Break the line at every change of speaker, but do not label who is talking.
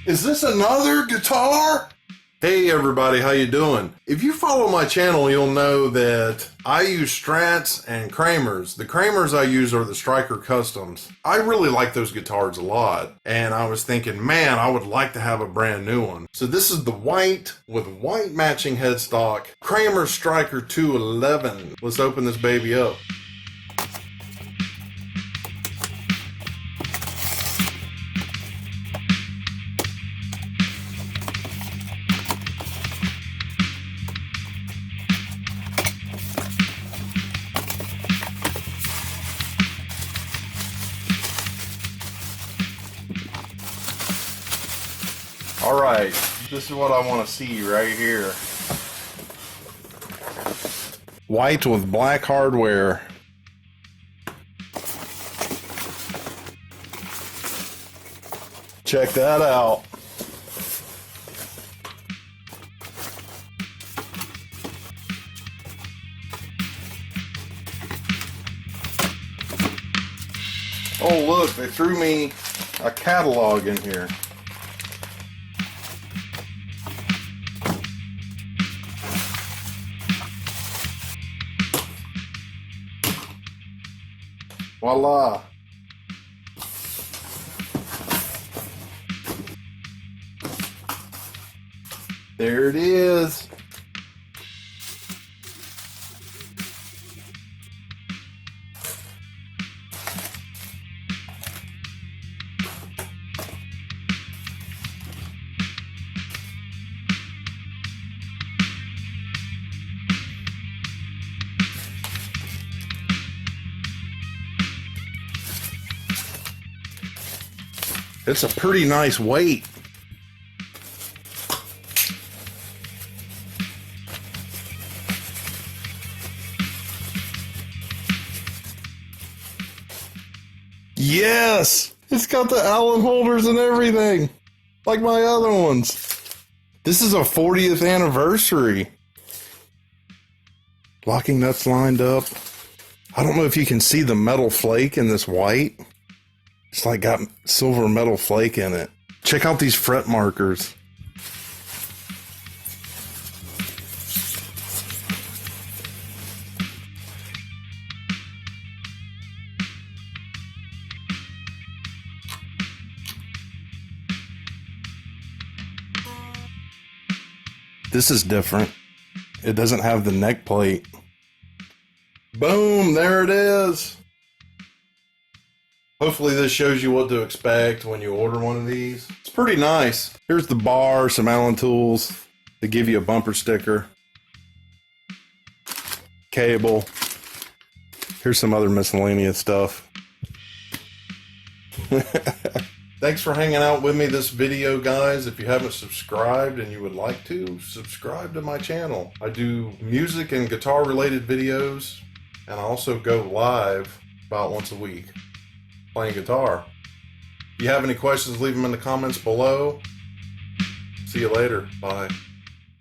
Is this another guitar? Hey everybody, how you doing? If you follow my channel, you'll know that I use Strats and Kramers. The Kramers I use are the Striker Customs. I really like those guitars a lot, and I was thinking, man, I would like to have a brand new one. So this is the white with white matching headstock Kramer Striker 211. Let's open this baby up. All right, this is what I want to see right here. White with black hardware. Check that out. Oh look, they threw me a catalog in here. Voila. There it is. It's a pretty nice weight. Yes! It's got the Allen holders and everything, like my other ones. This is a 40th anniversary. Locking nuts lined up. I don't know if you can see the metal flake in this white. It's like got silver metal flake in it. Check out these fret markers. This is different. It doesn't have the neck plate. Boom, there it is. Hopefully this shows you what to expect when you order one of these. It's pretty nice. Here's the bar, some Allen tools to give you a bumper sticker. Cable. Here's some other miscellaneous stuff. Thanks for hanging out with me this video, guys. If you haven't subscribed and you would like to, subscribe to my channel. I do music and guitar related videos, and I also go live about once a week playing guitar. If you have any questions, leave them in the comments below. See you later. Bye.